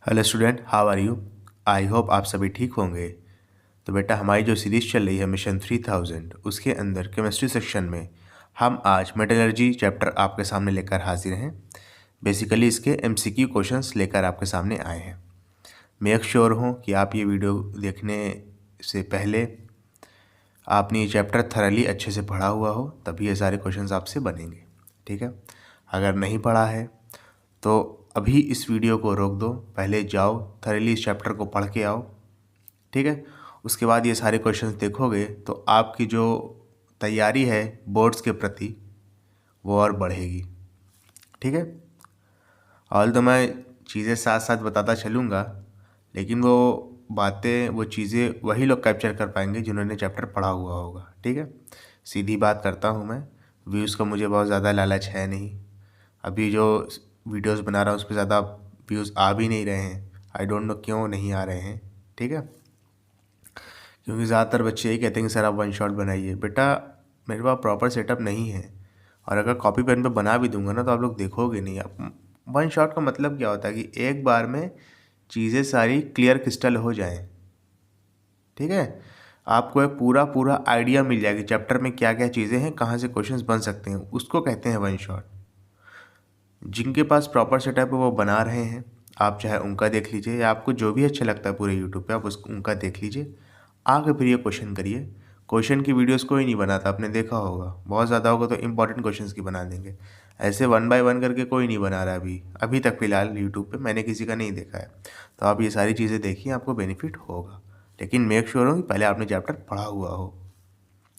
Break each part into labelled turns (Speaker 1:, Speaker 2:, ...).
Speaker 1: Hello student, how are you. I hope आप सभी ठीक होंगे। तो बेटा, हमारी जो सीरीज़ चल रही है मिशन 3000, उसके अंदर केमिस्ट्री सेक्शन में हम आज मेटलर्जी चैप्टर आपके सामने लेकर हाजिर हैं। बेसिकली इसके एमसीक्यू क्वेश्चंस लेकर आपके सामने आए हैं। मेक श्योर हो कि आप ये वीडियो देखने से पहले आपने ये चैप्टर थरली अच्छे से पढ़ा हुआ हो, तभी ये सारे क्वेश्चंस आपसे बनेंगे। ठीक है, अगर नहीं पढ़ा है तो अभी इस वीडियो को रोक दो, पहले जाओ थरली इस चैप्टर को पढ़ के आओ। ठीक है, उसके बाद ये सारे क्वेश्चंस देखोगे तो आपकी जो तैयारी है बोर्ड्स के प्रति वो और बढ़ेगी। ठीक है, और तो मैं चीज़ें साथ साथ बताता चलूँगा, लेकिन वो चीज़ें वही लोग कैप्चर कर पाएंगे जिन्होंने चैप्टर पढ़ा हुआ होगा। ठीक है, सीधी बात करता हूँ मैं, व्यूज़ का मुझे बहुत ज़्यादा लालच है नहीं। अभी जो वीडियोस बना रहा हूँ उस पर ज़्यादा व्यूज़ आ भी नहीं रहे हैं। आई डोंट नो क्यों नहीं आ रहे हैं। ठीक है, क्योंकि ज़्यादातर बच्चे यही कहते हैं कि सर आप वन शॉट बनाइए। बेटा, मेरे पास प्रॉपर सेटअप नहीं है, और अगर कॉपी पेन पे बना भी दूंगा ना तो आप लोग देखोगे नहीं। आप वन शॉट का मतलब क्या होता है कि एक बार में चीज़ें सारी क्लियर क्रिस्टल हो जाएं। ठीक है, आपको एक पूरा पूरा आइडिया मिल जाएगी चैप्टर में क्या क्या चीज़ें हैं, कहाँ से क्वेश्चंस बन सकते हैं, उसको कहते हैं वन शॉट। जिनके पास प्रॉपर सेटअप है वो बना रहे हैं, आप चाहे उनका देख लीजिए, या आपको जो भी अच्छा लगता है पूरे यूट्यूब पे आप उनका देख लीजिए। आगे फिर ये क्वेश्चन करिए। क्वेश्चन की वीडियोस कोई नहीं बनाता, आपने देखा होगा। बहुत ज़्यादा होगा तो इंपॉर्टेंट क्वेश्चंस की बना देंगे, ऐसे 1 बाय 1 करके कोई नहीं बना रहा अभी तक फ़िलहाल यूट्यूब पे मैंने किसी का नहीं देखा है। तो आप ये सारी चीज़ें देखिए, आपको बेनिफिट होगा, लेकिन मेक श्योर हो कि पहले आपने चैप्टर पढ़ा हुआ हो।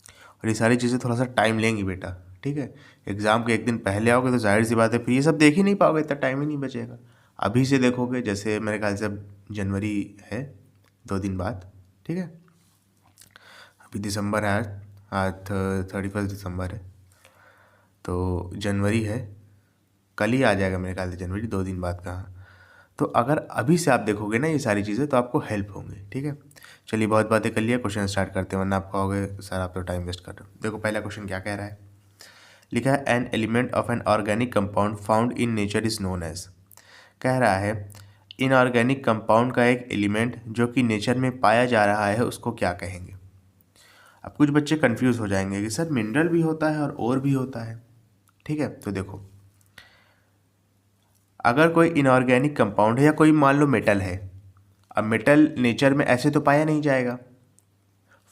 Speaker 1: और ये सारी चीज़ें थोड़ा सा टाइम लेंगी बेटा। ठीक है, एग्ज़ाम के एक दिन पहले आओगे तो जाहिर सी बात है फिर ये सब देख ही नहीं पाओगे, इतना टाइम ही नहीं बचेगा। अभी से देखोगे, जैसे मेरे ख्याल से अब जनवरी है 2 दिन बाद। ठीक है, अभी दिसंबर है, आज 31 दिसंबर है, तो जनवरी है, कल ही आ जाएगा मेरे ख्याल से जनवरी, 2 दिन बाद कहाँ। तो अगर अभी से आप देखोगे ना ये सारी चीज़ें तो आपको हेल्प होंगी। ठीक है, चलिए बहुत बातें कर लिया, क्वेश्चन स्टार्ट करते हैं, वरना आप कहोगे सर आप तो टाइम वेस्ट कर रहे हो। देखो पहला क्वेश्चन क्या कह रहा है, लिखा है an element of an organic compound found in nature is known as. कह रहा है इनऑर्गेनिक कंपाउंड का एक एलिमेंट जो कि नेचर में पाया जा रहा है उसको क्या कहेंगे। अब कुछ बच्चे कंफ्यूज हो जाएंगे कि सर मिनरल भी होता है और भी होता है। ठीक है, तो देखो, अगर कोई इनऑर्गेनिक कंपाउंड है या कोई मान लो मेटल है, अब मेटल नेचर में ऐसे तो पाया नहीं जाएगा,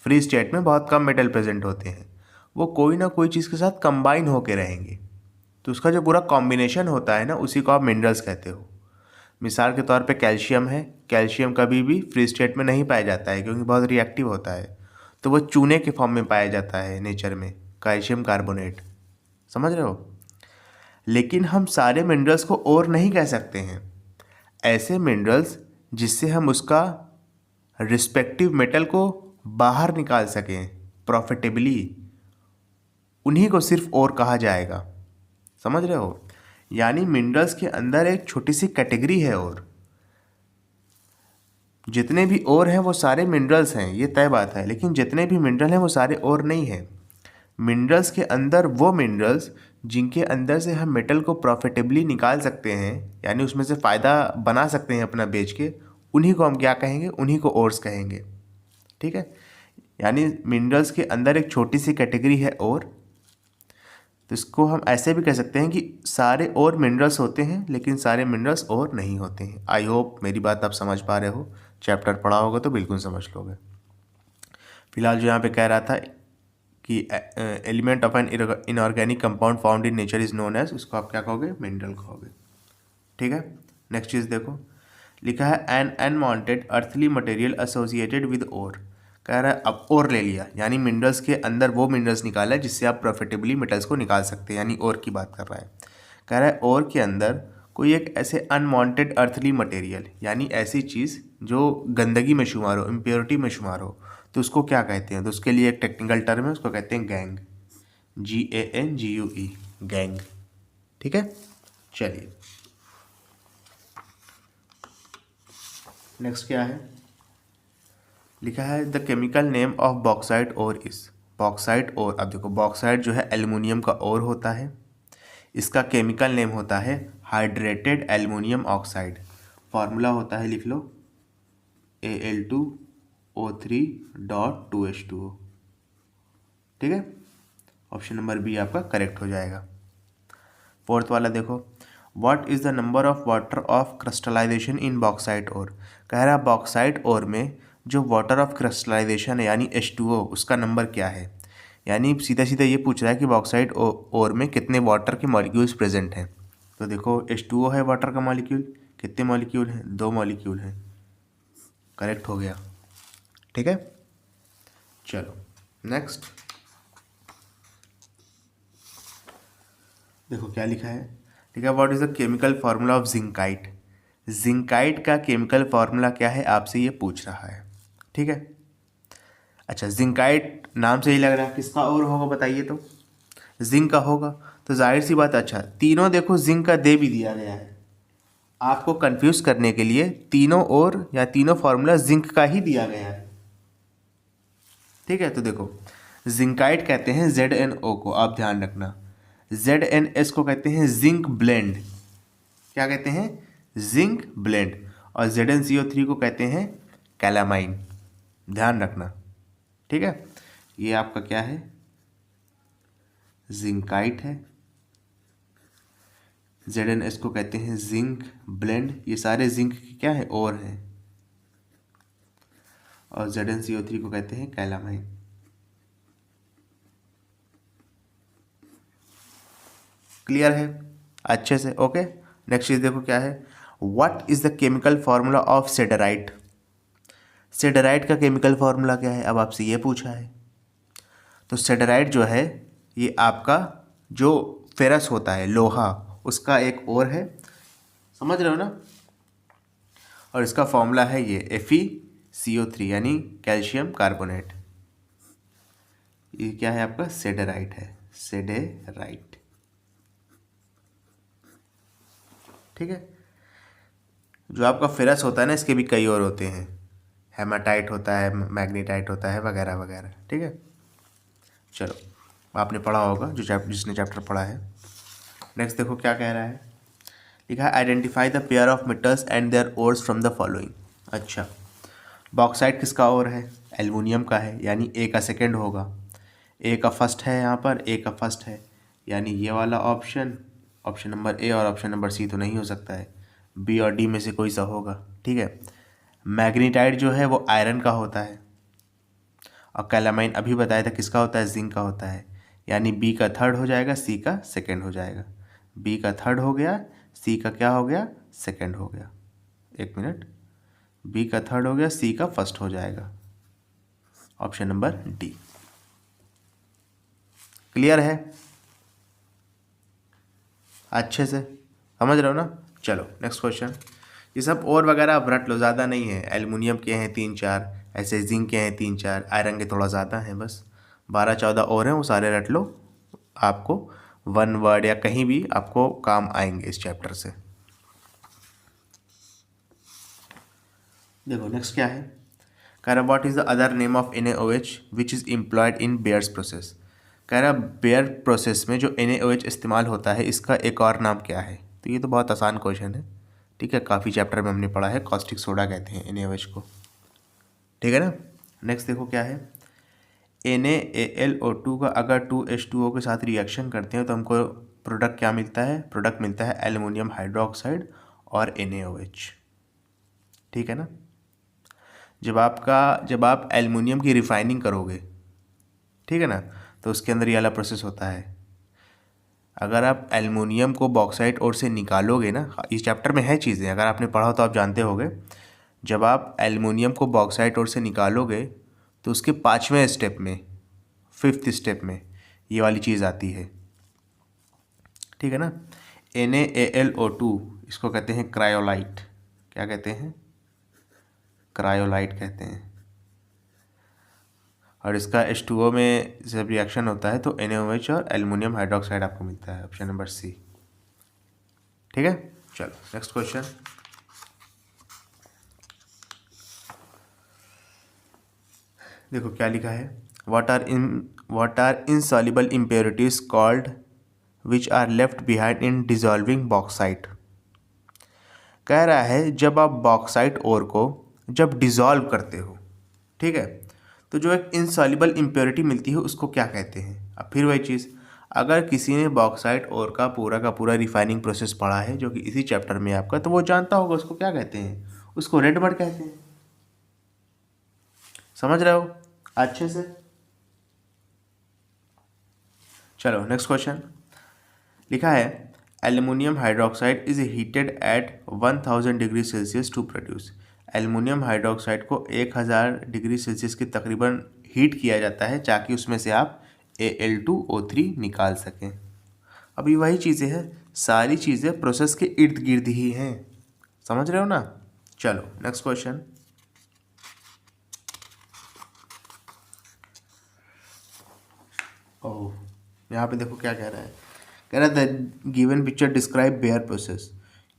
Speaker 1: फ्री स्टेट में बहुत कम मेटल प्रेजेंट होते हैं, वो कोई ना कोई चीज़ के साथ कंबाइन होके रहेंगे, तो उसका जो पूरा कॉम्बिनेशन होता है ना उसी को आप मिनरल्स कहते हो। मिसाल के तौर पे कैल्शियम है, कैल्शियम कभी भी फ्री स्टेट में नहीं पाया जाता है क्योंकि बहुत रिएक्टिव होता है, तो वो चूने के फॉर्म में पाया जाता है नेचर में, कैल्शियम कार्बोनेट। समझ रहे हो, लेकिन हम सारे मिनरल्स को और नहीं कह सकते हैं। ऐसे मिनरल्स जिससे हम उसका रिस्पेक्टिव मेटल को बाहर निकाल सकें प्रॉफिटेबली, उन्हीं को सिर्फ और कहा जाएगा। समझ रहे हो, यानी मिनरल्स के अंदर एक छोटी सी कैटेगरी है, और जितने भी और हैं वो सारे मिनरल्स हैं, ये तय बात है, लेकिन जितने भी मिनरल हैं वो सारे और नहीं हैं। मिनरल्स के अंदर वो मिनरल्स जिनके अंदर से हम मेटल को प्रॉफिटेबली निकाल सकते हैं, यानी उसमें से फ़ायदा बना सकते हैं अपना बेच के, उन्हीं को हम क्या कहेंगे, उन्हीं को ओर्स कहेंगे। ठीक है, यानी मिनरल्स के अंदर एक छोटी सी कैटेगरी है और, तो इसको हम ऐसे भी कह सकते हैं कि सारे और मिनरल्स होते हैं लेकिन सारे मिनरल्स और नहीं होते हैं। आई होप मेरी बात आप समझ पा रहे हो, चैप्टर पढ़ा होगा तो बिल्कुल समझ लोगे। फिलहाल जो यहाँ पे कह रहा था कि element of an inorganic compound found in nature is known as, उसको आप क्या कहोगे, मिनरल कहोगे। ठीक है, नेक्स्ट चीज़ देखो, लिखा है an unwanted earthly material associated with ore. कह रहा है अब और ले लिया, यानी मिनरल्स के अंदर वो मिनरल्स निकाला है जिससे आप प्रॉफिटेबली मेटल्स को निकाल सकते हैं, यानी और की बात कर रहा है। कह रहा है और के अंदर कोई एक ऐसे अनवांटेड अर्थली मटेरियल, यानी ऐसी चीज़ जो गंदगी में शुमार हो, इम्प्योरिटी में शुमार हो, तो उसको क्या कहते हैं। तो उसके लिए एक टेक्निकल टर्म है, उसको कहते हैं गैंग, GANGUE, गैंग। ठीक है, चलिए नेक्स्ट क्या है, लिखा है the chemical name of bauxite ore is. Bauxite ओर, अब देखो बॉक्साइट जो है एल्युमिनियम का ओर होता है, इसका केमिकल नेम होता है हाइड्रेटेड एल्युमिनियम ऑक्साइड। फॉर्मूला होता है, लिख लो Al2O3.2H2O। ठीक है, ऑप्शन नंबर बी आपका करेक्ट हो जाएगा। फोर्थ वाला देखो, what is the number of water of crystallization in bauxite ore. कह रहा है बॉक्साइट ओर में जो वाटर ऑफ क्रिस्टलाइजेशन है यानी H2O उसका नंबर क्या है। यानी सीधा सीधा ये पूछ रहा है कि बॉक्साइट ओर में कितने वाटर के मॉलिक्यूल्स प्रेजेंट हैं। तो देखो H2O है वाटर का मॉलिक्यूल, कितने मॉलिक्यूल हैं, 2 मॉलिक्यूल हैं, करेक्ट हो गया। ठीक है, चलो नेक्स्ट देखो क्या लिखा है। ठीक है, what is the chemical formula of zincite. Zincite का केमिकल फार्मूला क्या है आपसे ये पूछ रहा है। ठीक है, अच्छा जिंकाइट नाम से ही लग रहा है, किसका और होगा बताइए। तो जिंक का होगा, तो जाहिर सी बात। अच्छा तीनों देखो जिंक का दे भी दिया गया है, आपको कंफ्यूज करने के लिए तीनों और या तीनों फार्मूला जिंक का ही दिया गया है। ठीक है, तो देखो जिंकाइट कहते हैं ZnO को, आप ध्यान रखना। ZnS को कहते हैं जिंक ब्लेंड, क्या कहते हैं, जिंक ब्लेंड। और ZnCO3 को कहते हैं कैलामाइन, ध्यान रखना। ठीक है, ये आपका क्या है, जिंकाइट है। ZnS को कहते हैं जिंक ब्लेंड, ये सारे जिंक के क्या है, और हैं। और ZnCO3 को कहते हैं कैलामाइन। क्लियर है अच्छे से, ओके। नेक्स्ट चीज देखो क्या है, what is the chemical formula of siderite. Siderite का केमिकल फार्मूला क्या है, अब आपसे ये पूछा है। तो सेडराइट जो है ये आपका जो फेरस होता है, लोहा, उसका एक और है, समझ रहे हो ना। और इसका फॉर्मूला है ये FeCO3 यानी कैल्शियम कार्बोनेट। ये क्या है आपका, सेडराइट है, सेडेराइट। ठीक है, जो आपका फेरस होता है ना, इसके भी कई और होते हैं, हेमाटाइट होता है, मैग्नीटाइट होता है, वगैरह वगैरह। ठीक है, चलो आपने पढ़ा होगा जिसने चैप्टर पढ़ा है। नेक्स्ट देखो क्या कह रहा है, लिखा है identify the pair of metals and their ores from the following. अच्छा बॉक्साइट किसका ओर है, एल्युमिनियम का है, यानी A का सेकेंड होगा। A का फर्स्ट है यहाँ पर, A का फर्स्ट है, यानी ये वाला ऑप्शन, ऑप्शन नंबर A, और ऑप्शन नंबर C तो नहीं हो सकता है, B और D में से कोई सा होगा। ठीक है, मैग्नीटाइट जो है वो आयरन का होता है, और कैलामाइन अभी बताया था किसका होता है, जिंक का होता है, यानी B का थर्ड हो जाएगा, C का सेकेंड हो जाएगा। B का थर्ड हो गया, C का क्या हो गया, सेकेंड हो गया। एक मिनट, B का थर्ड हो गया, C का फर्स्ट हो जाएगा, ऑप्शन नंबर D। क्लियर है अच्छे से, समझ रहे हो ना। चलो नेक्स्ट क्वेश्चन, ये सब और वगैरह आप रट लो, ज़्यादा नहीं है। एल्युमिनियम के हैं 3-4, ऐसे जिंक के हैं 3-4, आयरन के थोड़ा ज़्यादा हैं, बस 12-14 और हैं, वो सारे रट लो, आपको 1 वर्ड या कहीं भी आपको काम आएंगे इस चैप्टर से। देखो नेक्स्ट क्या है, कह रहा what is the other name of NaOH which is employed in bears process. कह रहा बेयर प्रोसेस में जो NaOH इस्तेमाल होता है इसका एक और नाम क्या है। तो ये तो बहुत आसान क्वेश्चन है, ठीक है, काफ़ी चैप्टर में हमने पढ़ा है, कॉस्टिक सोडा कहते हैं NaOH को। ठीक है ना, नेक्स्ट देखो क्या है, NaAlO2 का अगर 2H2O के साथ रिएक्शन करते हैं तो हमको प्रोडक्ट क्या मिलता है, प्रोडक्ट मिलता है एल्युमिनियम हाइड्रोक्साइड और NaOH। ठीक है ना, जब आप एल्युमिनियम की रिफाइनिंग करोगे, ठीक है ना, तो उसके अंदर ये वाला प्रोसेस होता है। अगर आप एल्युमिनियम को बॉक्साइट ओर से निकालोगे ना, इस चैप्टर में है चीज़ें, अगर आपने पढ़ा हो तो आप जानते होगे, जब आप एल्युमिनियम को बॉक्साइट ओर से निकालोगे तो उसके 5वें स्टेप में, 5th स्टेप में ये वाली चीज़ आती है। ठीक है ना, NaAlO2 इसको कहते हैं क्रायोलाइट, क्या कहते हैं, क्रायोलाइट कहते हैं। और इसका H2O में जब रिएक्शन होता है तो NaOH और एल्युमिनियम हाइड्रोक्साइड आपको मिलता है, ऑप्शन नंबर C। ठीक है, चलो नेक्स्ट क्वेश्चन, देखो क्या लिखा है, what are insoluble impurities called which are left behind in dissolving bauxite. कह रहा है जब आप बॉक्साइट ओर को जब डिज़ोल्व करते हो, ठीक है, तो जो एक इनसॉल्युबल इम्प्योरिटी मिलती है उसको क्या कहते हैं। अब फिर वही चीज़, अगर किसी ने बॉक्साइट ओर का पूरा रिफाइनिंग प्रोसेस पढ़ा है जो कि इसी चैप्टर में आपका, तो वो जानता होगा उसको क्या कहते हैं, उसको रेड मड कहते हैं। समझ रहे हो अच्छे से। चलो नेक्स्ट क्वेश्चन लिखा है aluminium hydroxide is heated at 1000 degree Celsius to produce. Aluminium hydroxide को 1000 डिग्री सेल्सियस की तकरीबन हीट किया जाता है ताकि उसमें से आप Al2O3 निकाल सकें। अभी वही चीज़ें हैं, सारी चीज़ें प्रोसेस के इर्द गिर्द ही हैं, समझ रहे हो ना। चलो नेक्स्ट क्वेश्चन, ओह यहाँ पे देखो क्या कह रहा है, कह रहा है the given picture describe bear process.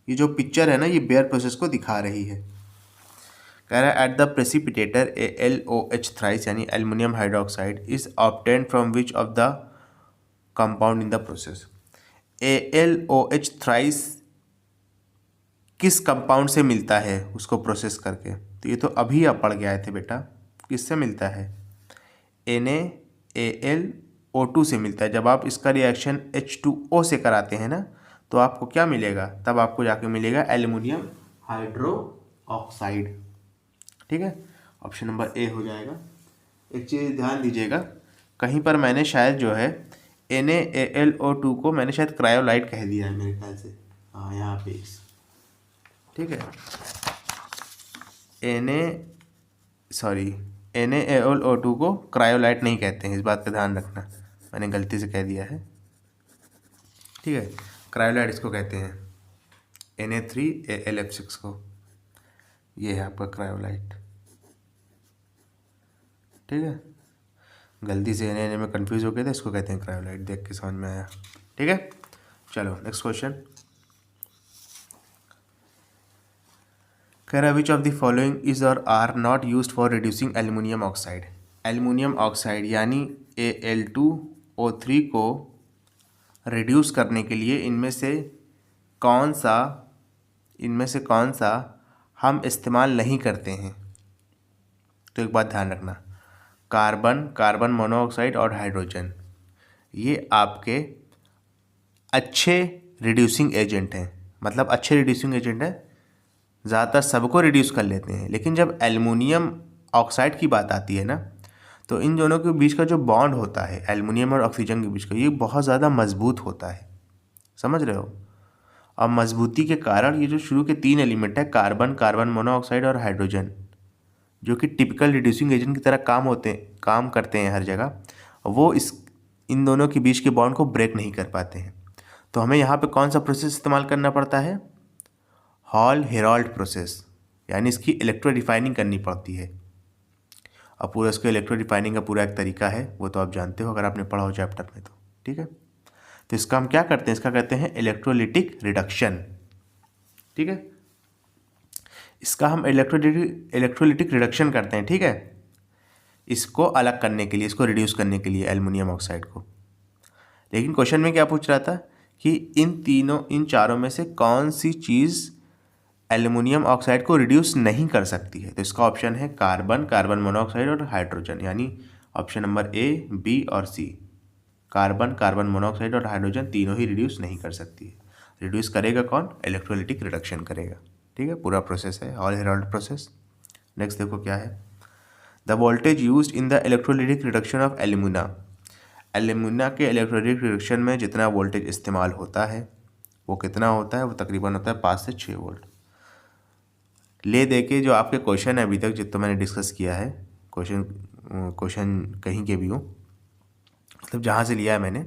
Speaker 1: ये जो पिक्चर है ना ये बेयर प्रोसेस को दिखा रही है। कह रहा है at the precipitator AlOH thrice यानी aluminium hydroxide is obtained from which of the compound in the process. AlOH thrice किस कंपाउंड से मिलता है उसको प्रोसेस करके, तो ये तो अभी आप पढ़ के आए थे बेटा, किससे मिलता है, NaAlO2 से मिलता है। जब आप इसका रिएक्शन H2O से कराते हैं ना तो आपको क्या मिलेगा, तब आपको जाके मिलेगा एल्युमिनियम हाइड्रोक्साइड, ठीक है। ऑप्शन नंबर ए हो जाएगा। एक चीज़ ध्यान दीजिएगा, कहीं पर मैंने शायद जो है NaAlO2 को मैंने शायद क्रायोलाइट कह दिया है मेरे ख्याल से, हाँ यहाँ पे, ठीक है। NaAlO2 को क्रायोलाइट नहीं कहते हैं, इस बात का ध्यान रखना, मैंने गलती से कह दिया है, ठीक है। क्रायोलाइट इसको कहते हैं Na3AlF6 को, ये है आपका क्रायोलाइट, ठीक है। गलती से Na में कंफ्यूज हो गया था, इसको कहते हैं क्रायोलाइट, देख के समझ में आया, ठीक है। चलो नेक्स्ट क्वेश्चन, कह रहा है which of the following is or are not used for reducing aluminium oxide. Aluminium oxide यानी Al2O3 को रिड्यूस करने के लिए इनमें से कौन सा हम इस्तेमाल नहीं करते हैं। तो एक बात ध्यान रखना, कार्बन मोनोऑक्साइड और हाइड्रोजन ये आपके अच्छे रिड्यूसिंग एजेंट हैं, मतलब अच्छे रिड्यूसिंग एजेंट हैं, ज़्यादातर सबको रिड्यूस कर लेते हैं। लेकिन जब एल्युमिनियम ऑक्साइड की बात आती है ना तो इन दोनों के बीच का जो बॉन्ड होता है एल्युमिनियम और ऑक्सीजन के बीच का, ये बहुत ज़्यादा मजबूत होता है, समझ रहे हो। और मजबूती के कारण ये जो शुरू के 3 एलिमेंट है कार्बन मोनोऑक्साइड और हाइड्रोजन, जो कि टिपिकल रिड्यूसिंग एजेंट की तरह काम करते हैं हर जगह, वो इन दोनों के बीच के बॉन्ड को ब्रेक नहीं कर पाते हैं। तो हमें यहाँ पे कौन सा प्रोसेस इस्तेमाल करना पड़ता है, हॉल हेराल्ड प्रोसेस, यानी इसकी इलेक्ट्रो रिफाइनिंग करनी पड़ती है। और पूरा इसको इलेक्ट्रो रिफाइनिंग का पूरा एक तरीका है, वो तो आप जानते हो अगर आपने पढ़ा हो चैप्टर में, तो ठीक है। तो इसका हम क्या करते हैं, इसका कहते हैं इलेक्ट्रोलिटिक रिडक्शन, ठीक है। इसका हम इलेक्ट्रोलिटिक रिडक्शन करते हैं, ठीक है, इसको अलग करने के लिए, इसको रिड्यूस करने के लिए एल्युमिनियम ऑक्साइड को। लेकिन क्वेश्चन में क्या पूछ रहा था कि इन चारों में से कौन सी चीज़ एल्युमिनियम ऑक्साइड को रिड्यूस नहीं कर सकती है। तो इसका ऑप्शन है कार्बन मोनोऑक्साइड और हाइड्रोजन, यानी ऑप्शन नंबर ए, बी और सी। कार्बन मोनोऑक्साइड और हाइड्रोजन तीनों ही रिड्यूस नहीं कर सकती है। रिड्यूस करेगा कौन, इलेक्ट्रोलिटिक रिडक्शन करेगा, ठीक है। पूरा प्रोसेस है हॉल हेराल्ड प्रोसेस। नेक्स्ट देखो क्या है, the voltage used in the electrolytic reduction of alumina के इलेक्ट्रोलिटिक रिडक्शन में जितना वोल्टेज इस्तेमाल होता है वो कितना होता है, वो तकरीबन होता है 5 से 6 वोल्ट। ले दे के जो आपके क्वेश्चन है अभी तक जितना मैंने डिस्कस किया है, क्वेश्चन कहीं के भी हो, मतलब जहाँ से लिया है मैंने,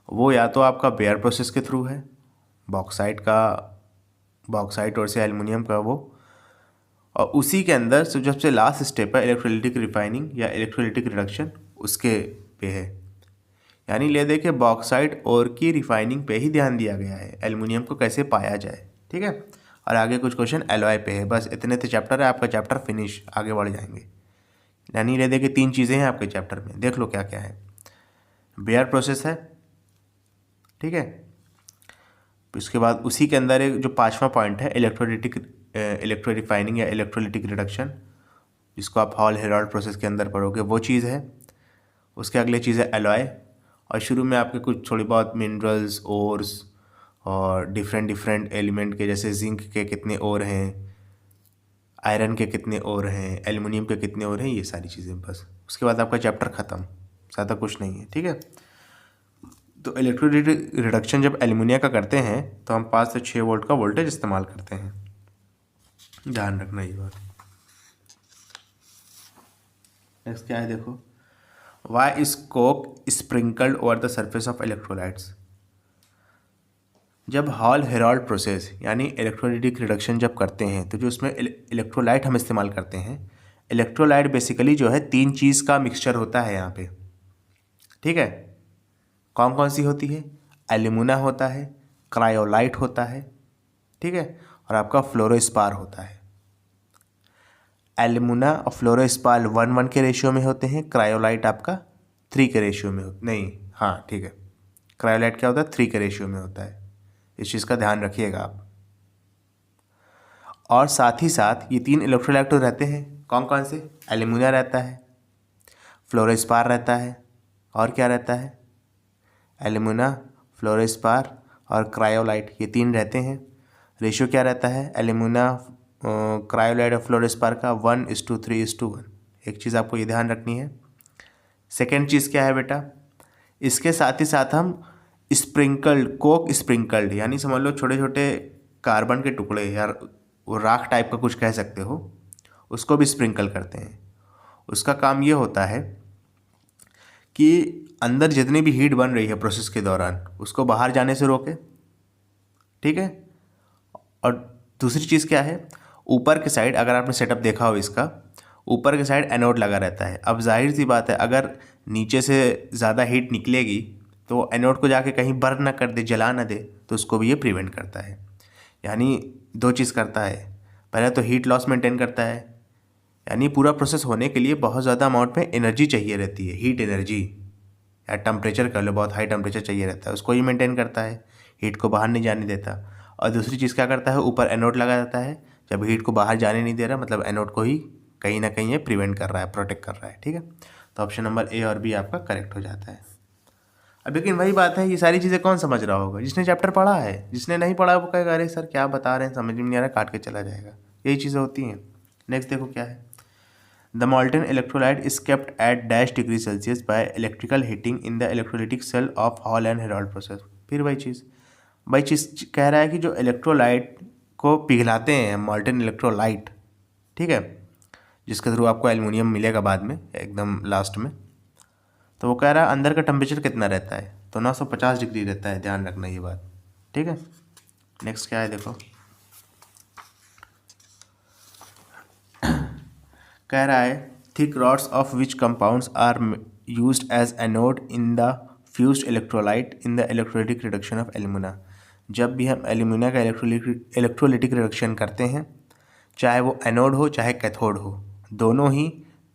Speaker 1: वो या तो आपका बेयर प्रोसेस के थ्रू है, बॉक्साइट और से एल्युमिनियम का वो, और उसी के अंदर जब से लास्ट स्टेप है इलेक्ट्रोलिटिक रिफाइनिंग या इलेक्ट्रोलिटिक रिडक्शन, उसके पे है। यानी ले दे के बॉक्साइट और की रिफाइनिंग पे ही ध्यान दिया गया है, एल्युमिनियम को कैसे पाया जाए, ठीक है। और आगे कुछ क्वेश्चन एलॉय पे है, बस इतने तो चैप्टर है, आपका चैप्टर फिनिश, आगे बढ़ जाएंगे। यानी ले दे के 3 चीज़ें हैं आपके चैप्टर में, देख लो क्या क्या है। बेयर प्रोसेस है, ठीक है, उसके बाद उसी के अंदर एक जो 5वां पॉइंट है इलेक्ट्रोरिफाइनिंग या इलेक्ट्रोलिटिक रिडक्शन, जिसको आप हॉल हेराल्ड प्रोसेस के अंदर पढ़ोगे, वो चीज़ है। उसके अगले चीज़ है एलॉय, और शुरू में आपके कुछ थोड़ी बहुत मिनरल्स, ओर्स और डिफरेंट डिफरेंट एलिमेंट के, जैसे जिंक के कितने ओर हैं, आयरन के कितने ओर हैं, एल्युमिनियम के कितने ओर हैं, ये सारी चीज़ें बस। उसके बाद आपका चैप्टर ख़त्म, ज़्यादा कुछ नहीं है, ठीक है। तो इलेक्ट्रोलिटिक रिडक्शन जब एल्युमिनिया का करते हैं तो हम 5 से 6 वोल्ट का वोल्टेज इस्तेमाल करते हैं, ध्यान रखना ये बात। नेक्स्ट क्या है देखो, why is coke sprinkled over the surface of electrolytes. जब हॉल हेराल्ड प्रोसेस यानी इलेक्ट्रोलिटिक रिडक्शन जब करते हैं तो जो उसमें इलेक्ट्रोलाइट हम इस्तेमाल करते हैं, इलेक्ट्रोलाइट बेसिकली जो है 3 चीज़ का मिक्सचर होता है यहाँ पे, ठीक है। कौन कौन सी होती है? एल्यूमिना होता है, क्रायोलाइट होता है, ठीक है, और आपका फ्लोरोस्पार होता है। एल्यूमिना और फ्लोरोस्पार 1:1 के रेशियो में होते हैं, क्रायोलाइट आपका 3 के रेशियो में नहीं, हाँ ठीक है, क्रायोलाइट क्या होता है? 3 के रेशियो में होता है। इस चीज़ का ध्यान रखिएगा आप। और साथ ही साथ ये 3 इलेक्ट्रोलाइट तो रहते हैं, कौन कौन से? एल्यूमिना रहता है, फ्लोरोस्पार रहता है, और क्या रहता है? एल्यूमिना, फ्लोरोस्पार और क्रायोलाइट, ये 3 रहते हैं। रेशियो क्या रहता है एल्यूमिना, क्रायोलाइट और फ्लोरोस्पार का? 1:3:1। एक चीज़ आपको ये ध्यान रखनी है। सेकेंड चीज़ क्या है बेटा, इसके साथ ही साथ हम स्प्रिंकल्ड, कोक स्प्रिंकल्ड, यानी समझ लो छोटे छोटे कार्बन के टुकड़े या वो राख टाइप का कुछ कह सकते हो, उसको भी स्प्रिंकल करते हैं। उसका काम ये होता है कि अंदर जितनी भी हीट बन रही है प्रोसेस के दौरान उसको बाहर जाने से रोके, ठीक है। और दूसरी चीज़ क्या है, ऊपर के साइड अगर आपने सेटअप देखा हो इसका, ऊपर के साइड एनोड लगा रहता है। अब जाहिर सी बात है अगर नीचे से ज़्यादा हीट निकलेगी तो एनोड को जाके कहीं बर्न ना कर दे, जला ना दे, तो उसको भी ये प्रिवेंट करता है। यानी 2 चीज़ करता है, पहले तो हीट लॉस मेंटेन करता है, यानी पूरा प्रोसेस होने के लिए बहुत ज़्यादा अमाउंट में एनर्जी चाहिए रहती है, हीट एनर्जी या टेम्परेचर कर लो, बहुत हाई टेम्परेचर चाहिए रहता है, उसको ही मेंटेन करता है, हीट को बाहर नहीं जाने देता। और दूसरी चीज़ क्या करता है, ऊपर एनोड लगा रहता है, जब हीट को बाहर जाने नहीं दे रहा मतलब एनोड को ही कहीं ना कहीं ये प्रिवेंट कर रहा है, प्रोटेक्ट कर रहा है, ठीक है। तो ऑप्शन नंबर ए और बी आपका करेक्ट हो जाता है। अब लेकिन वही बात है, ये सारी चीज़ें कौन समझ रहा होगा? जिसने चैप्टर पढ़ा है, जिसने नहीं पढ़ा वो कहेगा अरे सर क्या बता रहे हैं, समझ में नहीं आ रहा, काट के चला जाएगा। यही चीज़ें होती हैं। नेक्स्ट देखो क्या है, the molten electrolyte is kept at -degree by electrical heating in the electrolytic cell of Hall and Heroult process। फिर वही चीज़ कह रहा है कि जो इलेक्ट्रोलाइट को पिघलाते हैं, molten electrolyte, ठीक है, जिसके थ्रू आपको एल्युमिनियम मिलेगा बाद में एकदम लास्ट में, तो वो कह रहा है अंदर का टेम्परेचर कितना रहता है, तो 950 डिग्री रहता है, ध्यान रखना ये बात, ठीक है। नेक्स्ट क्या है देखो, कह रहा है thick rods of which compounds are used as anode in the fused electrolyte in the electrolytic reduction of alumina. जब भी हम एल्यूमिना का इलेक्ट्रोलिटिक रिडक्शन करते हैं, चाहे वो एनोड हो चाहे कैथोड हो, दोनों ही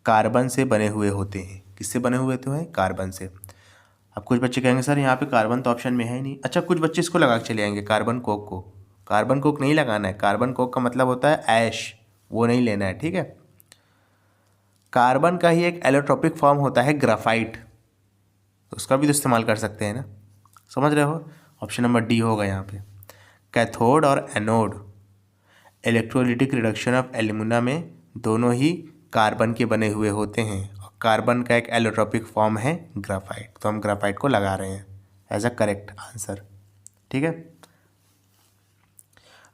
Speaker 1: कार्बन से बने हुए होते हैं। किससे बने हुए होते हैं? कार्बन से। अब कुछ बच्चे कहेंगे सर यहाँ पे कार्बन तो ऑप्शन में है ही नहीं। अच्छा, कुछ बच्चे इसको लगा के चले आएंगे कार्बन कोक को। कार्बन कोक नहीं लगाना है, कार्बन कोक का मतलब होता है ऐश, वो नहीं लेना है, ठीक है। कार्बन का ही एक एलोट्रोपिक फॉर्म होता है ग्राफाइट, उसका भी तो इस्तेमाल कर सकते हैं ना, समझ रहे हो। ऑप्शन नंबर डी होगा यहाँ पे। कैथोड और anode electrolytic reduction of alumina में दोनों ही कार्बन के बने हुए होते हैं, और कार्बन का एक एलोट्रोपिक फॉर्म है ग्राफाइट, तो हम ग्राफाइट को लगा रहे हैं एज अ करेक्ट आंसर, ठीक है।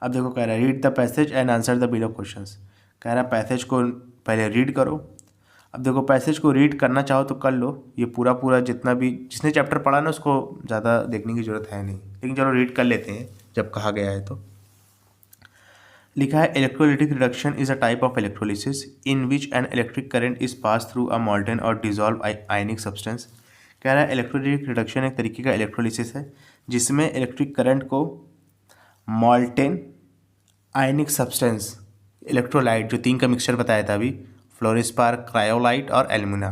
Speaker 1: अब देखो कह रहा है read the passage and answer the below questions. कह रहा है पैसेज को पहले रीड करो। अब देखो पैसेज को रीड करना चाहो तो कर लो, ये पूरा जितना भी जिसने चैप्टर पढ़ा ना उसको ज़्यादा देखने की ज़रूरत है नहीं, लेकिन चलो रीड कर लेते हैं जब कहा गया है तो। लिखा है electrolytic reduction is a type of electrolysis in which an electric current is pass through a मॉल्टन और डिजॉल्व आयनिक सब्सटेंस। कह रहा है इलेक्ट्रोलिटिक रिडक्शन एक तरीके का इलेक्ट्रोलिसिस है जिसमें इलेक्ट्रिक करंट को मॉल्टेन, आयनिक सब्सटेंस, इलेक्ट्रोलाइट जो 3 का मिक्सचर बताया था अभी, फ्लोरोस्पार, क्रायोलाइट और एल्यूमिना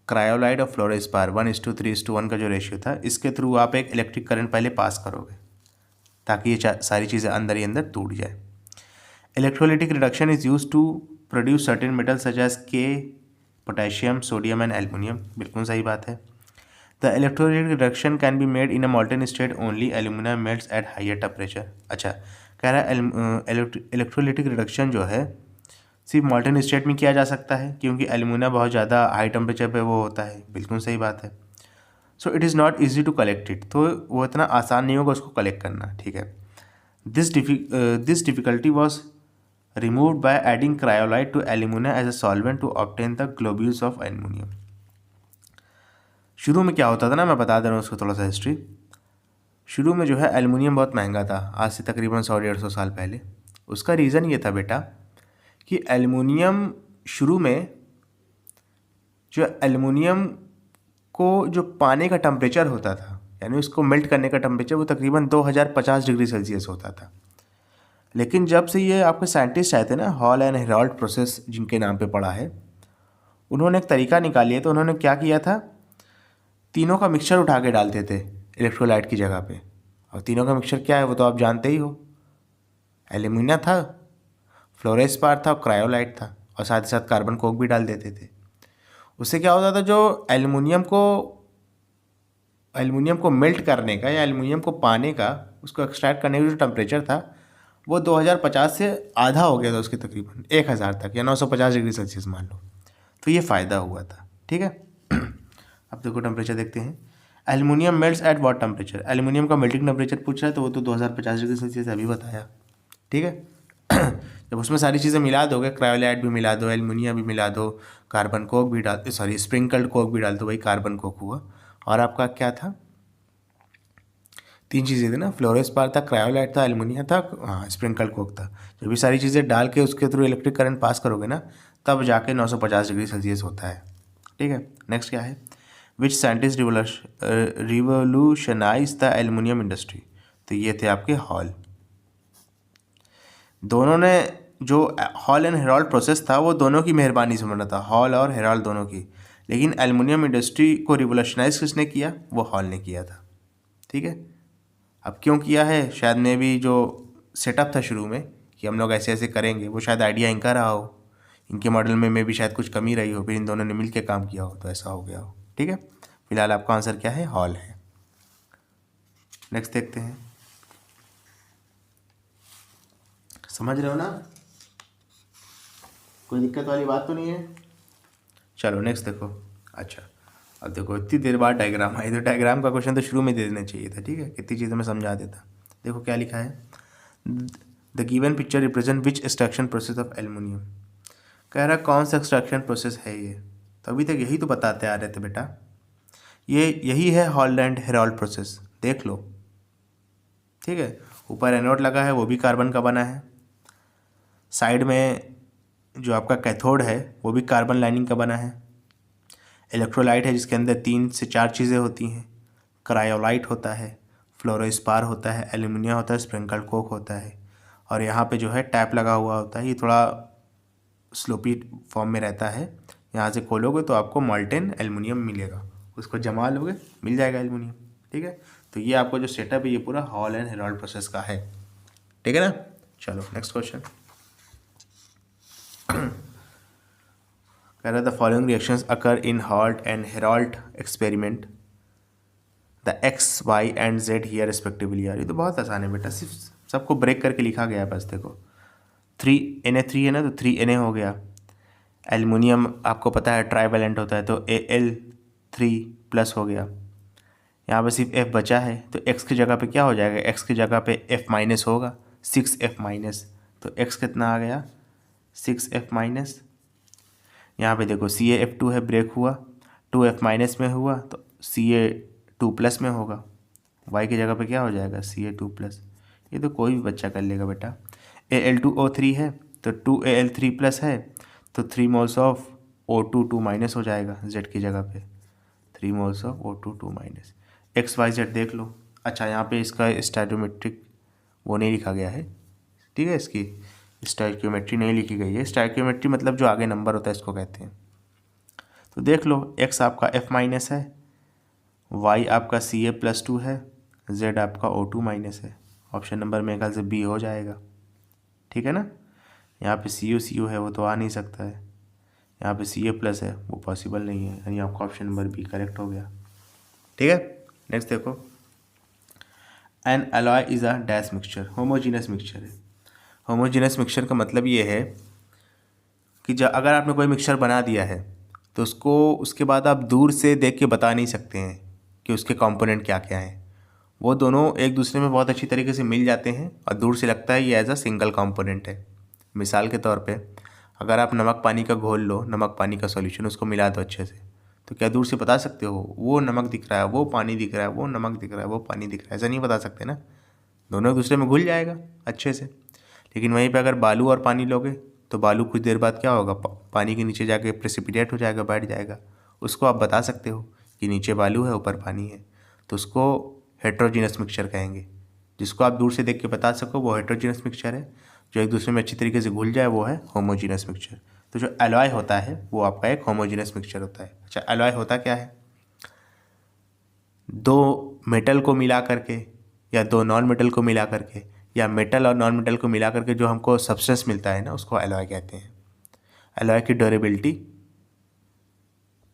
Speaker 1: क्रायोलाइट और फ्लोरोस्पार 1:3:1 का जो रेशियो था, इसके थ्रू आप एक इलेक्ट्रिक करंट पहले पास करोगे ताकि ये सारी चीज़ें अंदर ही अंदर टूट जाए। Electrolytic reduction is use to produce certain metal such as K, potassium, sodium and aluminium. बिल्कुल सही बात है। The electrolytic reduction can be made in a molten state only, aluminium melts at higher temperature. अच्छा, कह रहा है electrolytic reduction जो है सिर्फ मॉल्टन स्टेट में किया जा सकता है क्योंकि एल्यूमिना बहुत ज़्यादा हाई टेम्परेचर पे वो होता है। बिल्कुल सही बात है। So it is not easy to collect it, तो वो इतना आसान नहीं होगा उसको कलेक्ट करना। ठीक है। This difficulty was removed by adding cryolite to alumina as a solvent to obtain the globules of aluminum। शुरू में क्या होता था ना, मैं बता दे रहा हूँ उसको थोड़ा सा हिस्ट्री। शुरू में जो है एल्युमिनियम बहुत महंगा था, आज से तकरीबन 100-150 साल पहले। उसका रीज़न ये था बेटा कि एल्युमिनियम शुरू में जो एल्युमिनियम को जो पाने का टेम्परेचर होता था, यानी उसको मेल्ट करने का टेम्परेचर, वो तकरीबन 2050 डिग्री सेल्सियस होता था। लेकिन जब से ये आपके साइंटिस्ट आए थे ना, हॉल एंड हेराल्ड प्रोसेस जिनके नाम पे पड़ा है, उन्होंने एक तरीका निकाल लिया। तो उन्होंने क्या किया था, तीनों का मिक्सचर उठा के डालते थे इलेक्ट्रोलाइट की जगह पे। और तीनों का मिक्सचर क्या है वो तो आप जानते ही हो, एल्यूमिना था, फ्लोरोस्पार था और क्रायोलाइट था, और साथ ही साथ कार्बन कोक भी डाल देते थे। उससे क्या होता था, जो एल्युमिनियम को मेल्ट करने का या एल्युमिनियम को पाने का, उसको एक्सट्रैक्ट करने का जो टेम्परेचर था वो 2050 से आधा हो गया था उसके, तकरीबन 1000 तक या 950 डिग्री सेल्सियस मान लो। तो ये फ़ायदा हुआ था। ठीक है। अब देखो टेम्परेचर देखते हैं। Aluminium melts at what temperature, aluminium का मेल्टिंग टेम्परेचर पूछ रहा है तो वो तो 2050 डिग्री सेल्सियस अभी बताया। ठीक है। जब उसमें सारी चीज़ें मिला दोगे, क्रायोलाइट भी मिला दो, एल्युमिनियम भी मिला दो, कार्बन कोक भी डाल, सॉरी स्प्रिंकल्ड कोक भी डाल दो, वही कार्बन कोक हुआ। और आपका क्या था, 3 चीज़ें थी ना, फ्लोरोस्पार था, क्रायोलाइट था, एल्युमिनियम था, हाँ स्प्रिंकल कोक था। जब ये सारी चीज़ें डाल के उसके थ्रू इलेक्ट्रिक करंट पास करोगे ना, तब जाके 950 डिग्री सेल्सियस होता है। ठीक है। नेक्स्ट क्या है, which scientist revolutionise the aluminium industry. तो ये थे आपके हॉल। दोनों ने जो हॉल एंड हेराल्ड प्रोसेस था वो दोनों की मेहरबानी से बना था, हॉल और हेराल्ड दोनों की। लेकिन एल्युमिनियम इंडस्ट्री को रिवोल्यूशनाइज किसने किया, वो हॉल ने किया था। ठीक है। अब क्यों किया है, शायद में भी जो सेटअप था शुरू में कि हम लोग ऐसे ऐसे करेंगे, वो शायद आइडिया इनका रहा हो, इनके मॉडल में भी शायद कुछ कमी रही हो, फिर इन दोनों ने मिल के काम किया हो तो ऐसा हो गया हो। ठीक है। फिलहाल आपका आंसर क्या है, हॉल है। नेक्स्ट देखते हैं। समझ रहे हो ना, कोई दिक्कत वाली बात तो नहीं है। चलो नेक्स्ट देखो। अच्छा, अब देखो इतनी देर बाद डायग्राम आई, तो डायग्राम का क्वेश्चन तो शुरू में दे देना चाहिए था। ठीक है, कितनी चीज़ें मैं समझा देता। देखो क्या लिखा है, the given picture represent which extraction process of aluminium. कह रहा कौन सा एक्सट्रैक्शन प्रोसेस है ये, तो अभी तक यही तो बताते आ रहे थे बेटा, ये यही है हॉल एंड हेराल्ड प्रोसेस, देख लो। ठीक है। ऊपर एनोड लगा है, वो भी कार्बन का बना है। साइड में जो आपका कैथोड है वो भी कार्बन लाइनिंग का बना है। इलेक्ट्रोलाइट है जिसके अंदर 3 से 4 चीज़ें होती हैं, क्रायोलाइट होता है, फ्लोरोस्पार होता है, एल्युमिनियम होता है, स्प्रिंकल्ड कोक होता है। और यहाँ पे जो है टैप लगा हुआ होता है, ये थोड़ा स्लोपी फॉर्म में रहता है। यहाँ से खोलोगे तो आपको मॉल्टेन एल्युमिनियम मिलेगा, उसको जमा लोगे मिल जाएगा एल्युमिनियम। ठीक है। तो ये आपको जो सेटअप है ये पूरा हॉल एंड हेराल्ड प्रोसेस का है। ठीक है ना। चलो नेक्स्ट क्वेश्चन। कह रहा the following reactions occur in Hall and Heroult experiment, the X Y and Z here respectively. यार ये तो बहुत आसान है बेटा, सिर्फ सबको ब्रेक करके लिखा गया है बस। देखो 3Na3 है ना, तो 3Na हो गया। एल्युमिनियम आपको पता है ट्राइवेलेंट होता है, तो Al3+ हो गया। यहाँ पे सिर्फ F बचा है, तो X की जगह पे क्या हो जाएगा, X की जगह पे F- होगा, 6F-। तो X कितना आ गया, 6F-। यहाँ पे देखो CaF2 है, ब्रेक हुआ, 2F- में हुआ तो Ca2+ में होगा। Y की जगह पे क्या हो जाएगा, Ca2+। ये तो कोई भी बच्चा कर लेगा बेटा। Al2O3 है तो 2Al3+ है, तो 3 मोल्स ऑफ O2 2- हो जाएगा Z की जगह पे, 3 मोल्स ऑफ O2 2-। XYZ देख लो। अच्छा, यहाँ पे इसका स्टोइकियोमेट्रिक वो नहीं लिखा गया है। ठीक है, इसकी स्टोइकियोमेट्री नहीं लिखी गई है। स्टोइकियोमेट्री मतलब जो आगे नंबर होता है इसको कहते हैं। तो देख लो, x आपका F माइनस है, y आपका Ca+2 है, z आपका O2- है। ऑप्शन नंबर मेरे ख्याल से बी हो जाएगा, ठीक है ना। यहाँ पे Cu है, वो तो आ नहीं सकता है। यहाँ पे Ca+ है, वो पॉसिबल नहीं है, यानी आपका ऑप्शन नंबर बी करेक्ट हो गया, ठीक है। नेक्स्ट देखो, N alloy is a dash mixture, homogeneous mixture है। होमोजीनस मिक्सचर का मतलब ये है कि अगर आपने कोई मिक्सचर बना दिया है तो उसको उसके बाद आप दूर से देख के बता नहीं सकते हैं कि उसके कंपोनेंट क्या क्या हैं। वो दोनों एक दूसरे में बहुत अच्छी तरीके से मिल जाते हैं और दूर से लगता है ये एज अ सिंगल कंपोनेंट है। मिसाल के तौर पे, अगर आप नमक पानी का घोल लो, नमक पानी का सॉल्यूशन, उसको मिला दो अच्छे से, तो क्या दूर से बता सकते हो वो नमक दिख रहा है, वो पानी दिख रहा है, वो नमक दिख रहा है, वो पानी दिख रहा है? ऐसा नहीं बता सकते ना, दोनों एक दूसरे में घुल जाएगा अच्छे से। लेकिन वहीं पे अगर बालू और पानी लोगे तो बालू कुछ देर बाद क्या होगा, पानी के नीचे जाके प्रेसिपिटेट हो जाएगा, बैठ जाएगा। उसको आप बता सकते हो कि नीचे बालू है, ऊपर पानी है, तो उसको हेट्रोजीनस मिक्सचर कहेंगे। जिसको आप दूर से देख के बता सको वो हेट्रोजीनस मिक्सचर है, जो एक दूसरे में अच्छी तरीके से घुल जाए वो है होमोजीनस मिक्सचर। तो जो एलॉय होता है वो आपका एक होमोजीनस मिक्सचर होता है। अच्छा, एलॉय होता क्या है? दो मेटल को मिला करके या दो नॉन मेटल को मिला करके या मेटल और नॉन मेटल को मिला करके जो हमको सब्सटेंस मिलता है ना, उसको एलॉय कहते हैं। एलॉय की ड्यूरेबिलिटी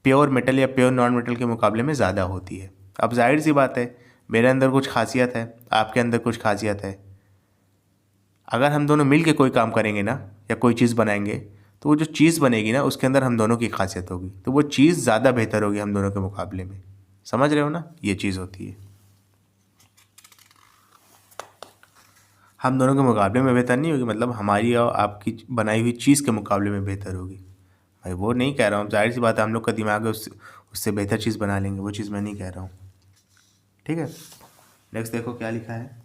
Speaker 1: प्योर मेटल या प्योर नॉन मेटल के मुकाबले में ज़्यादा होती है। अब जाहिर सी बात है, मेरे अंदर कुछ खासियत है, आपके अंदर कुछ खासियत है, अगर हम दोनों मिल के कोई काम करेंगे ना या कोई चीज़ बनाएंगे, तो वो जो चीज़ बनेगी ना उसके अंदर हम दोनों की खासियत होगी, तो वो चीज़ ज़्यादा बेहतर होगी हम दोनों के मुकाबले में। समझ रहे हो ना, ये चीज़ होती है। हम दोनों के मुकाबले में बेहतर नहीं होगी, मतलब हमारी और आपकी बनाई हुई चीज़ के मुकाबले में बेहतर होगी। भाई वो नहीं कह रहा हूँ, जाहिर सी बात है हम लोग का दिमाग है, उससे बेहतर चीज़ बना लेंगे, वो चीज़ मैं नहीं कह रहा हूँ, ठीक है। नेक्स्ट देखो क्या लिखा है।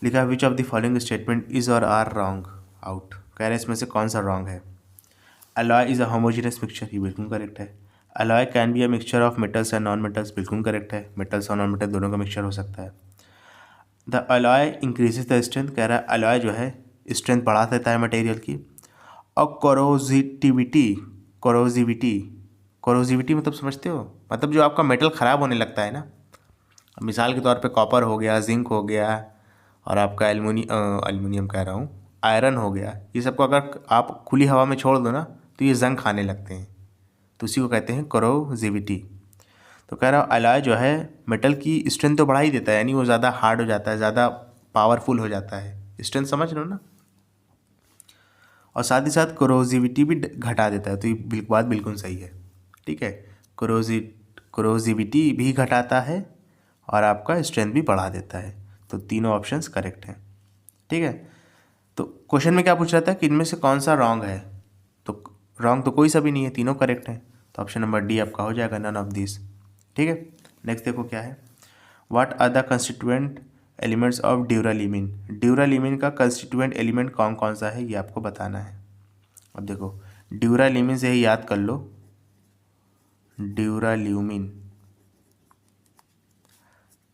Speaker 1: लिखा है which of the following statement is और आर रॉन्ग आउट। कह रहे हैं इसमें से कौन सा रॉन्ग है। Alloy is a homogeneous mixture, ये बिल्कुल करेक्ट है। Alloy can be a mixture of metals and non metals, बिल्कुल करेक्ट है। मेटल्स और नॉन मेटल दोनों का मिक्सचर हो सकता है। The alloy increases the strength, कह रहा है अलॉय जो है स्ट्रेंथ बढ़ा देता है मटेरियल की। और कोरोजिविटी कोरोजिविटी मतलब समझते हो, मतलब जो आपका मेटल ख़राब होने लगता है ना, मिसाल के तौर पे कॉपर हो गया, जिंक हो गया, और आपका एल्युमिनियम कह रहा हूँ, आयरन हो गया, ये सबको अगर आप खुली हवा में छोड़ दो ना तो ये जंग खाने लगते हैं, तो उसी को कहते हैं कोरोजिविटी। तो कह रहा हूँ अलॉय जो है मेटल की स्ट्रेंथ तो बढ़ा ही देता है, यानी वो ज़्यादा हार्ड हो जाता है, ज़्यादा पावरफुल हो जाता है, स्ट्रेंथ समझ रहे हो ना, और साथ ही साथ कोरोजिविटी भी घटा देता है, तो ये बात बिल्कुल सही है, ठीक है। कोरोजिविटी भी घटाता है और आपका स्ट्रेंथ भी बढ़ा देता है, तो तीनों ऑप्शंस करेक्ट हैं, ठीक है। तो क्वेश्चन में क्या पूछ रहा था कि इनमें से कौन सा रॉन्ग है, तो रॉन्ग तो कोई सा भी नहीं है, तीनों करेक्ट हैं, तो ऑप्शन नंबर डी आपका हो जाएगा, नन ऑफ दिस, ठीक है। नेक्स्ट देखो क्या है, what are the constituent elements of duralumin. Duralumin का कंस्टिट्यूएंट एलिमेंट कौन कौन सा है ये आपको बताना है। अब देखो, ड्यूरालीमिन से ही याद कर लो, ड्यूराल्यूमिन,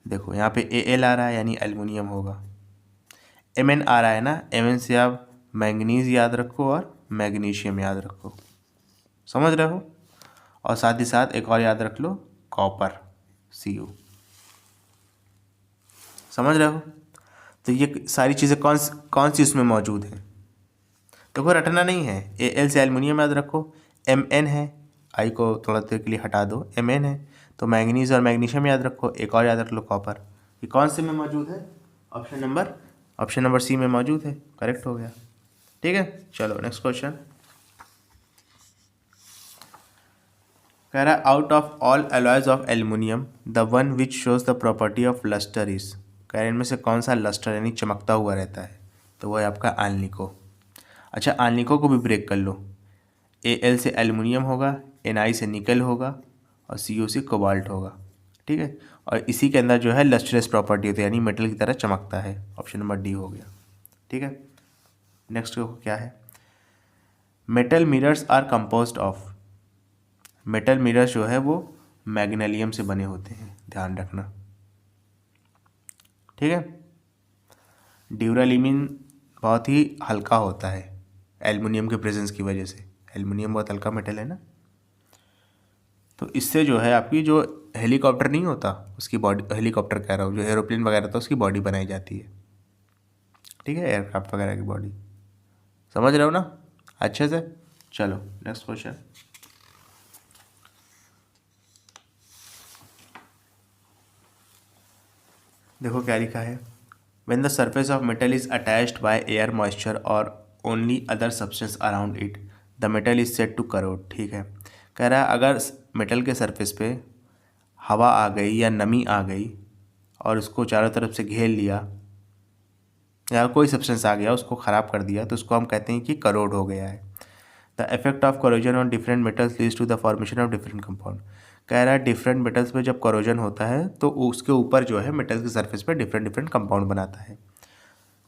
Speaker 1: देखो यहाँ पे Al आ रहा है यानी एल्युमिनियम होगा, Mn आ रहा है ना, Mn से आप मैंगनीज याद रखो और मैग्नीशियम याद रखो, समझ रहे हो, और साथ ही साथ एक और याद रख लो, कॉपर Cu, समझ रहे हो। तो ये सारी चीज़ें कौन कौन सी उसमें मौजूद हैं, देखो रटना नहीं है, Al से एल्युमिनियम याद रखो, Mn है, आई को थोड़ा देर के लिए हटा दो, Mn है, तो मैंगनीज और मैग्नीशियम याद रखो, एक और याद रख लो कॉपर। ये कौन से में मौजूद है, ऑप्शन नंबर सी में मौजूद है, करेक्ट हो गया, ठीक है। चलो नेक्स्ट क्वेश्चन, कह रहा है out of all alloys of aluminium the one which shows the property of lustre is, कह रहे हैं इनमें से कौन सा लस्टर यानी चमकता हुआ रहता है, तो वो है आपका आल्निको। अच्छा, आल्निको को भी ब्रेक कर लो, Al से एल्युमिनियम होगा, Na से निकल होगा और Cu से कोबाल्ट होगा, ठीक है, और इसी के अंदर जो है लस्ट्रस प्रॉपर्टी होती है, यानी मेटल की तरह चमकता है, ऑप्शन नंबर डी हो गया, ठीक है। नेक्स्ट क्या है, metal mirrors are composed of, metal mirrors जो है वो मैग्नीशियम से बने होते हैं, ध्यान रखना, ठीक है। ड्यूरालीमिन बहुत ही हल्का होता है एल्युमिनियम के प्रेजेंस की वजह से, एल्युमिनियम बहुत हल्का मेटल है ना, तो इससे जो है आपकी जो हेलीकॉप्टर नहीं होता उसकी बॉडी, हेलीकॉप्टर कह रहा हूँ, जो एरोप्लेन वगैरह था उसकी बॉडी बनाई जाती है, ठीक है, एयरक्राफ्ट वगैरह की बॉडी। समझ रहे हो ना अच्छे से। चलो नेक्स्ट क्वेश्चन देखो क्या लिखा है। When the surface of metal is attached by air moisture or only other substance around it the metal is said to corrode. ठीक है, कह रहा है अगर मेटल के सरफेस पे हवा आ गई या नमी आ गई और उसको चारों तरफ से घेर लिया या कोई सब्सटेंस आ गया उसको ख़राब कर दिया तो उसको हम कहते हैं कि करोड हो गया है। The effect of corrosion on different metals leads to the formation of different compound. कह रहा है डिफरेंट मेटल्स पे जब करोजन होता है तो उसके ऊपर जो है मेटल्स के सरफेस पे डिफरेंट डिफरेंट कंपाउंड बनाता है।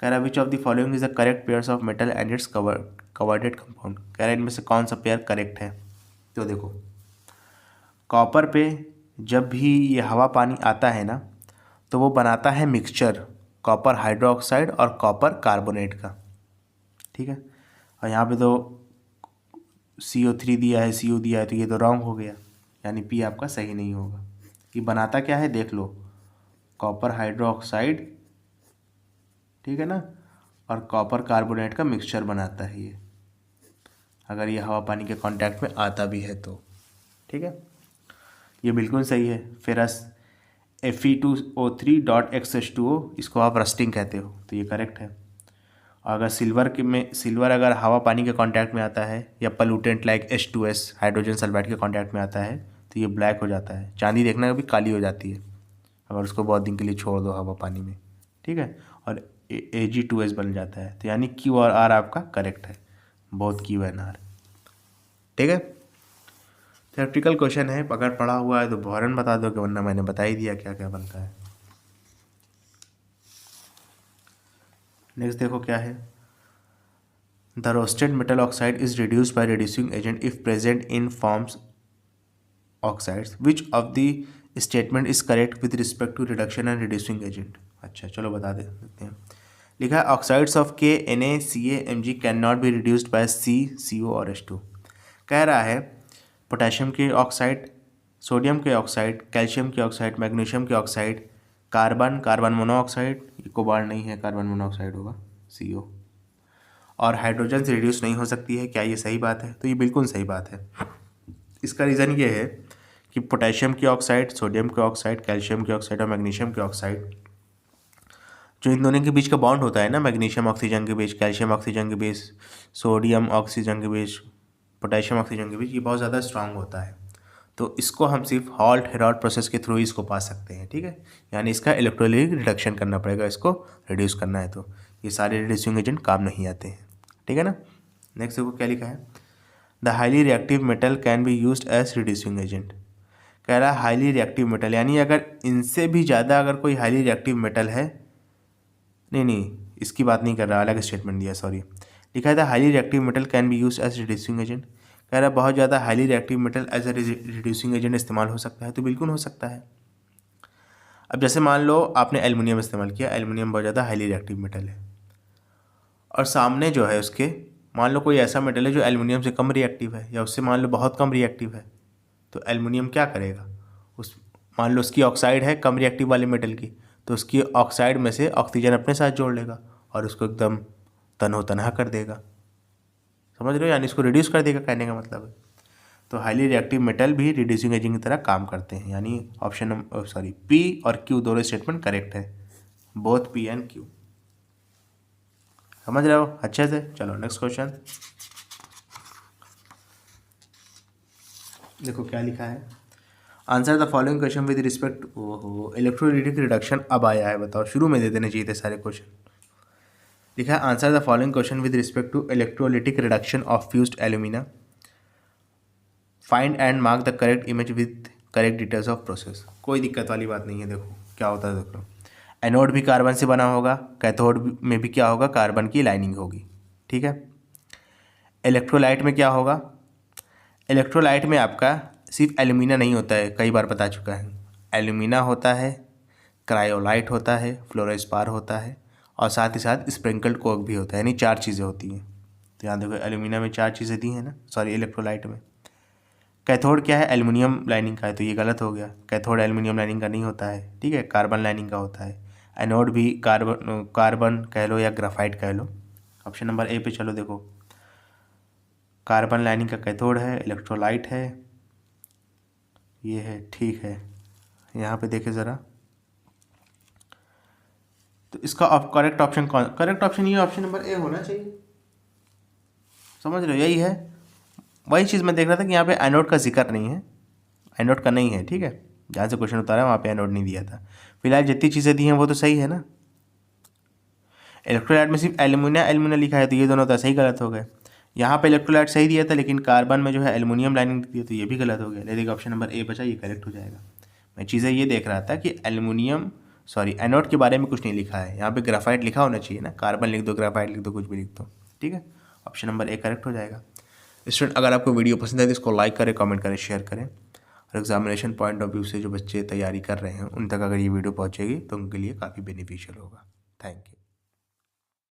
Speaker 1: कह रहा है which of the following is the correct pairs of metal and its corroded compound. कह रहा है इनमें से कौन सा पेयर करेक्ट है। तो देखो कॉपर पे जब भी ये हवा पानी आता है ना तो वो बनाता है मिक्सचर कॉपर हाइड्रोक्साइड और कॉपर कार्बोनेट का। ठीक है, और यहाँ पे तो CO3 दिया है, CO दिया है, तो ये तो रॉन्ग हो गया, यानी P आपका सही नहीं होगा। ये बनाता क्या है देख लो, कॉपर हाइड्रोक्साइड, ठीक है ना, और कॉपर कार्बोनेट का मिक्सचर बनाता है ये, अगर ये हवा पानी के कांटेक्ट में आता भी है तो। ठीक है, ये बिल्कुल सही है। फेरस Fe2O3.XH2O, इसको आप रस्टिंग कहते हो, तो ये करेक्ट है। अगर सिल्वर अगर हवा पानी के कांटेक्ट में आता है या pollutant like H2S hydrogen sulphide के कांटेक्ट में आता है तो ये ब्लैक हो जाता है। चांदी देखना कभी काली हो जाती है अगर उसको बहुत दिन के लिए छोड़ दो हवा पानी में, ठीक है, और Ag2S बन जाता है। तो यानी Q और R आपका करेक्ट है, बोथ Q एंड R। ठीक है, थ्योरेटिकल क्वेश्चन है, अगर पढ़ा हुआ है तो फौरन बता दो, कि वरना मैंने बता ही दिया क्या क्या बनता है। नेक्स्ट देखो क्या है। The roasted metal oxide is reduced by reducing agent if present in forms oxides which of the statement is correct with respect to reduction and reducing agent. अच्छा चलो बता देते हैं। लिखा है oxides of KNaCaMg can not be reduced by CO और H2। कह रहा है पोटेशियम के ऑक्साइड, सोडियम के ऑक्साइड, कैल्शियम के ऑक्साइड, मैग्नीशियम के ऑक्साइड, कार्बन मोनोऑक्साइड, ये कोबाल्ट नहीं है, कार्बन मोनोऑक्साइड होगा CO, और हाइड्रोजन से रिड्यूस नहीं हो सकती है। क्या ये सही बात है? तो ये बिल्कुल सही बात है। इसका रीज़न ये है कि पोटेशियम के ऑक्साइड, सोडियम के ऑक्साइड, कैल्शियम के ऑक्साइड और मैग्नीशियम के ऑक्साइड, जो इन दोनों के बीच का बॉन्ड होता है ना, मैग्नीशियम ऑक्सीजन के बीच, कैल्शियम ऑक्सीजन के बीच, सोडियम ऑक्सीजन के बीच, पोटेशियम ऑक्सीजन के बीच, ये बहुत ज़्यादा स्ट्रांग होता है। तो इसको हम सिर्फ हॉल्ट हेरॉल्ड प्रोसेस के थ्रू इसको पा सकते हैं। ठीक है, यानी इसका इलेक्ट्रोलाइटिक रिडक्शन करना पड़ेगा, इसको रिड्यूस करना है, तो ये सारे रिड्यूसिंग एजेंट काम नहीं आते हैं। ठीक है ना। नेक्स्ट देखो क्या लिखा है। The highly reactive metal can be used as reducing agent. कह रहा है हाईली रिएक्टिव मेटल, यानी अगर इनसे भी ज़्यादा अगर कोई हाईली रिएक्टिव मेटल है, नहीं इसकी बात नहीं कर रहा, अलग स्टेटमेंट दिया, सॉरी। लिखा है the highly reactive metal can be used as reducing agent. कह रहा है बहुत ज़्यादा highly reactive metal as a reducing agent इस्तेमाल हो सकता है, तो बिल्कुल हो सकता है। अब जैसे मान लो आपने एल्युमिनियम इस्तेमाल किया, एल्युमिनियम बहुत ज़्यादा हाईली रिएक्टिव मेटल है, और सामने जो है उसके मान लो कोई ऐसा मेटल है जो एल्युमिनियम से कम रिएक्टिव है या उससे मान लो बहुत कम रिएक्टिव है, तो एल्युमिनियम क्या करेगा, उस मान लो उसकी ऑक्साइड है कम रिएक्टिव वाले मेटल की, तो उसकी ऑक्साइड में से ऑक्सीजन अपने साथ जोड़ लेगा और उसको एकदम तनो तनहा कर देगा। समझ रहे हो, यानी इसको रिड्यूस कर देगा, कहने का मतलब है। तो हाईली रिएक्टिव मेटल भी रिड्यूसिंग एजेंट की तरह काम करते हैं, यानी ऑप्शन P और Q दोनों स्टेटमेंट करेक्ट है, बोथ P एंड Q। समझ रहे हो अच्छे से। चलो नेक्स्ट क्वेश्चन देखो क्या लिखा है। Answer the following question with respect, ओहो इलेक्ट्रोलाइटिक रिडक्शन अब आया है, बताओ, शुरू में दे देने चाहिए थे सारे क्वेश्चन। लिखा है answer the following question with respect to electrolytic reduction of fused alumina, find and mark the correct image with correct details of process. कोई दिक्कत वाली बात नहीं है। देखो क्या होता है, देखो एनोड भी कार्बन से बना होगा, कैथोड में भी क्या होगा, कार्बन की लाइनिंग होगी। ठीक है, इलेक्ट्रोलाइट में क्या होगा, इलेक्ट्रोलाइट में आपका सिर्फ एल्यूमिना नहीं होता है, कई बार बता चुका है, एल्यूमिना होता है, क्रायोलाइट होता है, फ्लोरोस्पार होता है, और साथ ही साथ स्प्रिंकल्ड कोक भी होता है, यानी 4 चीज़ें होती हैं। तो यहाँ देखो एल्यूमिना में 4 चीज़ें दी हैं ना, सॉरी इलेक्ट्रोलाइट में, कैथोड क्या है, एल्युमिनियम लाइनिंग का है, तो ये गलत हो गया। कैथोड एल्युमिनियम लाइनिंग का नहीं होता है, ठीक है, कार्बन लाइनिंग का होता है। एनोड भी कार्बन कह लो या ग्राफाइट कह लो। ऑप्शन नंबर ए पे चलो, देखो कार्बन लाइनिंग का कैथोड है, इलेक्ट्रोलाइट है, ये है, ठीक है। यहाँ पे देखे ज़रा, तो इसका करेक्ट ऑप्शन कौन, करेक्ट ऑप्शन ये ऑप्शन नंबर ए होना चाहिए, समझ रहे हो, यही है। वही चीज़ मैं देख रहा था कि यहाँ पे एनोड का जिक्र नहीं है, एनोड का नहीं है, ठीक है, जहाँ से क्वेश्चन उतारा वहाँ पे एनोड नहीं दिया था। फिलहाल जितनी चीज़ें दी हैं वो तो सही है ना। इलेक्ट्रोलाइट में सिर्फ एल्युमिनिया लिखा है, तो ये दोनों तो सही गलत हो गए। यहाँ पे इलेक्ट्रोलाइट सही दिया था, लेकिन कार्बन में जो है एल्युमिनियम लाइनिंग दी है, तो ये भी गलत हो गया। लेकिन ऑप्शन नंबर ए बचा, ये करेक्ट हो जाएगा। मैं चीज़ें ये देख रहा था कि एनोड के बारे में कुछ नहीं लिखा है, यहाँ पे ग्राफाइट लिखा होना चाहिए ना, कार्बन लिख दो, ग्राफाइट लिख दो, कुछ भी लिख दो, ठीक है। ऑप्शन नंबर ए करेक्ट हो जाएगा। स्टूडेंट, अगर आपको वीडियो पसंद है तो इसको लाइक करें, कमेंट करें, शेयर करें, और एग्जामिनेशन पॉइंट ऑफ व्यू से जो बच्चे तैयारी कर रहे हैं उन तक अगर ये वीडियो पहुँचेगी तो उनके लिए काफ़ी बेनिफिशियल होगा। Thank you.